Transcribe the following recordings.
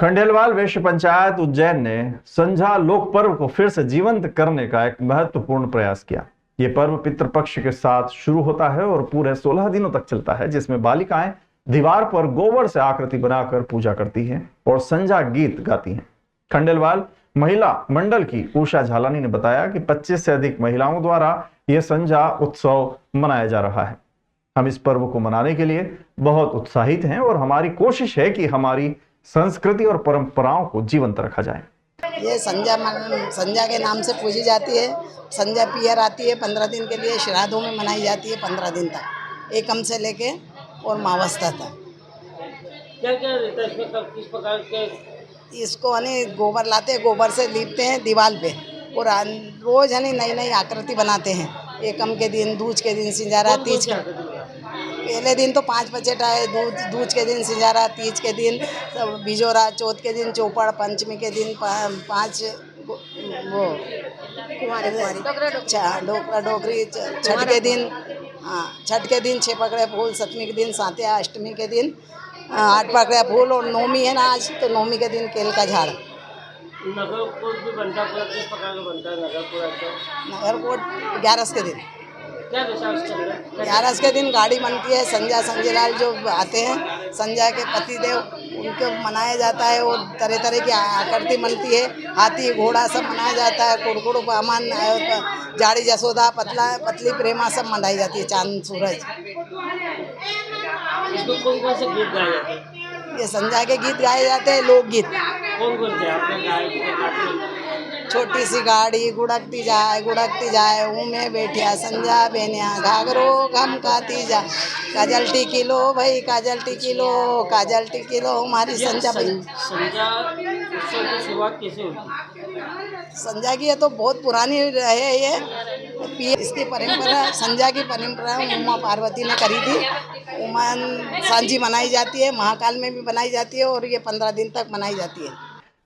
खंडेलवाल वैश्य पंचायत उज्जैन ने संझा लोक पर्व को फिर से जीवंत करने का एक महत्वपूर्ण प्रयास किया। ये पर्व पितृपक्ष के साथ शुरू होता है और पूरे 16 दिनों तक चलता है, जिसमें बालिकाएं दीवार पर गोबर से आकृति बनाकर पूजा करती हैं और संझा गीत गाती हैं। खंडेलवाल महिला मंडल की उषा झालानी ने बताया कि 25 से अधिक महिलाओं द्वारा यह संझा उत्सव मनाया जा रहा है। हम इस पर्व को मनाने के लिए बहुत उत्साहित हैं और हमारी कोशिश है कि हमारी संस्कृति और परंपराओं को जीवंत रखा जाए। ये संझा के नाम से पूजी जाती है। संझा पियर आती है 15 दिन के लिए, श्राद्धों में मनाई जाती है 15 दिन तक, एकम से लेके और मावस्ता तक। क्या क्या रहता है इसमें, कब किस प्रकार के? इसको गोबर लाते हैं, गोबर से लीपते हैं दीवार पे और रोज नई नई आकृति बनाते हैं। एकम के दिन, दूज के दिन सिंजारा, तीज के पहले दिन तो 5 बचेट आए, दूज के दिन सिंजारा, तीज के दिन बिजोरा, चौथ के दिन चौपड़, पंचमी के दिन 5 वो डोकरा डोकरी, छठ के दिन छठ के दिन 6 पकड़े फूल, सप्तमी के दिन सातिया, अष्टमी के दिन 8 पकड़े फूल और नौमी है ना आज, तो नौमी के दिन केल का झाड़। नगर कोट भी बनता है, किस प्रकार का बनता है नगर कोट? नगर कोट 11 के दिन, क्या विशेष चल रहा है? 11 के दिन गाड़ी बनती है। संझा संजयलाल जो आते हैं, संझा के पतिदेव, उनको मनाया जाता है और तरह तरह की आकृति बनती है। हाथी घोड़ा सब मनाया जाता है। कुड़कुड़ पामान, जाड़ी जसोदा, पतली प्रेमा सब मनाई जाती है। चांद सूरज। इसको कौन कौन से गीत गाए जाते हैं? ये संझा के गीत गाए जाते हैं, लोकगीत। कौन कौन से आपने गाए? छोटी सी गाड़ी गुड़कती जाए उमे बैठिया संझा बेनिया, घाघरो घम खाती जा, काजल टिकी लो भाई, काजल टिकी लो, काजल टिकी लो हमारी संझा भाई। संझा उत्सव की शुरुआत कैसे हुई? संझा की ये तो बहुत पुरानी है। ये इसकी परंपरा, संझा की परंपरा उमा पार्वती ने करी थी। उमा सांझी मनाई जाती है, महाकाल में भी बनाई जाती है और ये 15 दिन तक मनाई जाती है।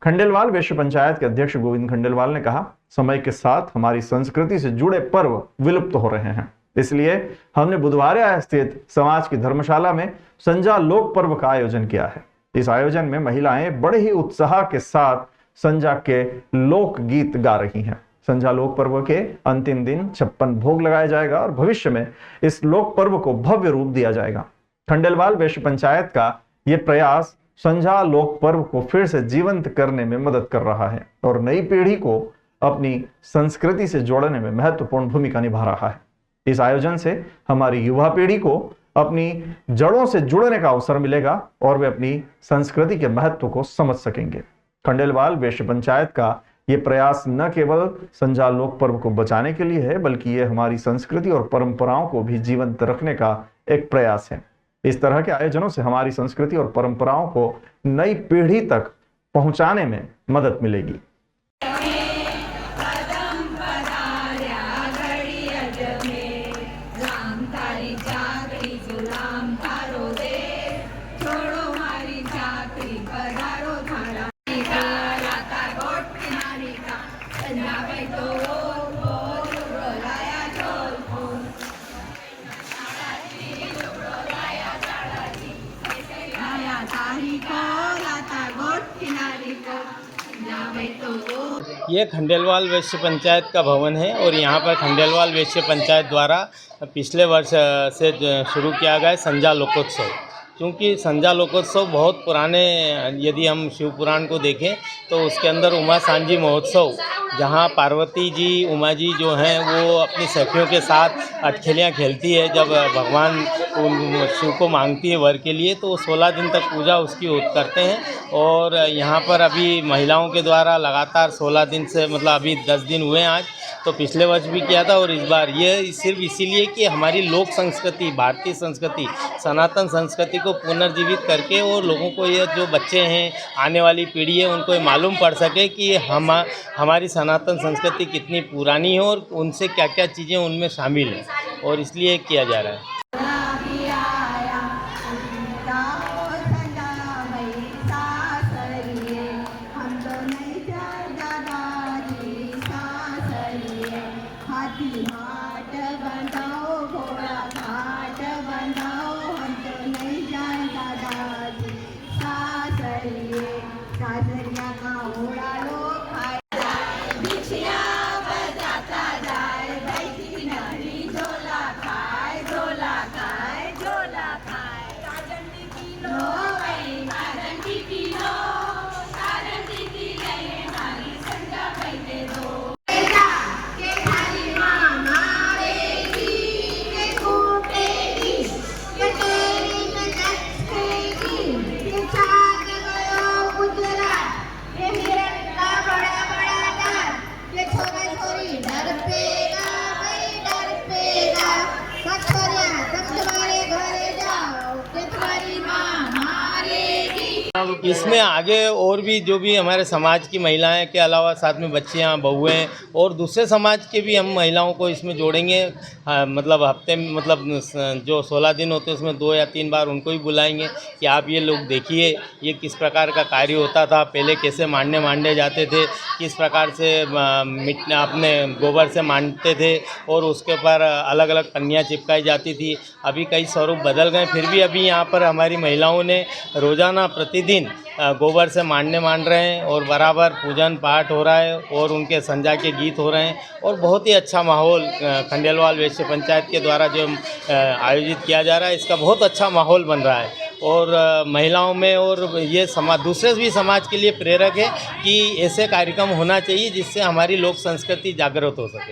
खंडेलवाल वैश्य पंचायत के अध्यक्ष गोविंद खंडेलवाल ने कहा, समय के साथ हमारी संस्कृति से जुड़े पर्व विलुप्त हो रहे हैं, इसलिए हमने बुधवार स्थित समाज की धर्मशाला में संझा लोक पर्व का आयोजन किया है। इस आयोजन में महिलाएं बड़े ही उत्साह के साथ संझा के लोक गीत गा रही हैं। संझा लोक पर्व के अंतिम दिन 56 भोग लगाया जाएगा और भविष्य में इस लोक पर्व को भव्य रूप दिया जाएगा। खंडेलवाल वैश्य पंचायत का यह प्रयास संझा लोक पर्व को फिर से जीवंत करने में मदद कर रहा है और नई पीढ़ी को अपनी संस्कृति से जोड़ने में महत्वपूर्ण भूमिका निभा रहा है। इस आयोजन से हमारी युवा पीढ़ी को अपनी जड़ों से जुड़ने का अवसर मिलेगा और वे अपनी संस्कृति के महत्व को समझ सकेंगे। खंडेलवाल वैश्य पंचायत का ये प्रयास न केवल संझा लोक पर्व को बचाने के लिए है, बल्कि ये हमारी संस्कृति और परंपराओं को भी जीवंत रखने का एक प्रयास है। इस तरह के आयोजनों से हमारी संस्कृति और परंपराओं को नई पीढ़ी तक पहुंचाने में मदद मिलेगी। ये खंडेलवाल वैश्य पंचायत का भवन है और यहाँ पर खंडेलवाल वैश्य पंचायत द्वारा पिछले वर्ष से शुरू किया गया है संझा लोकोत्सव। क्योंकि संझा लोकोत्सव बहुत पुराने, यदि हम शिव पुराण को देखें तो उसके अंदर उमा सांझी महोत्सव, जहाँ पार्वती जी, उमा जी जो हैं वो अपनी सखियों के साथ अटखेलियाँ खेलती है। जब भगवान शिव को मांगती है वर के लिए, तो 16 दिन तक पूजा उसकी करते हैं। और यहाँ पर अभी महिलाओं के द्वारा लगातार 16 दिन से, मतलब अभी 10 दिन हुए हैं आज, तो पिछले वर्ष भी किया था और इस बार ये सिर्फ इसीलिए कि हमारी लोक संस्कृति, भारतीय संस्कृति, सनातन संस्कृति को पुनर्जीवित करके और लोगों को, ये जो बच्चे हैं, आने वाली पीढ़ी है, उनको ये मालूम पड़ सके कि हमारी सनातन संस्कृति कितनी पुरानी है और उनसे क्या क्या चीज़ें उनमें शामिल हैं, और इसलिए किया जा रहा है। इसमें आगे और भी जो भी हमारे समाज की महिलाएं के अलावा साथ में बच्चियां, बहुएं और दूसरे समाज के भी हम महिलाओं को इसमें जोड़ेंगे। मतलब हफ्ते में मतलब जो 16 दिन होते हैं उसमें 2 या 3 बार उनको भी बुलाएंगे कि आप ये लोग देखिए ये किस प्रकार का कार्य होता था, पहले कैसे मांडे जाते थे, किस प्रकार से अपने गोबर से मांडते थे और उसके ऊपर अलग अलग पन्नियाँ चिपकाई जाती थी। अभी कई स्वरूप बदल गए, फिर भी अभी यहाँ पर हमारी महिलाओं ने रोज़ाना प्रतिदिन गोबर से मान रहे हैं और बराबर पूजन पाठ हो रहा है और उनके संध्या के गीत हो रहे हैं और बहुत ही अच्छा माहौल खंडेलवाल वैश्य पंचायत के द्वारा जो आयोजित किया जा रहा है, इसका बहुत अच्छा माहौल बन रहा है और महिलाओं में और ये समाज दूसरे भी समाज के लिए प्रेरक है कि ऐसे कार्यक्रम होना चाहिए जिससे हमारी लोक संस्कृति जागृत हो सके।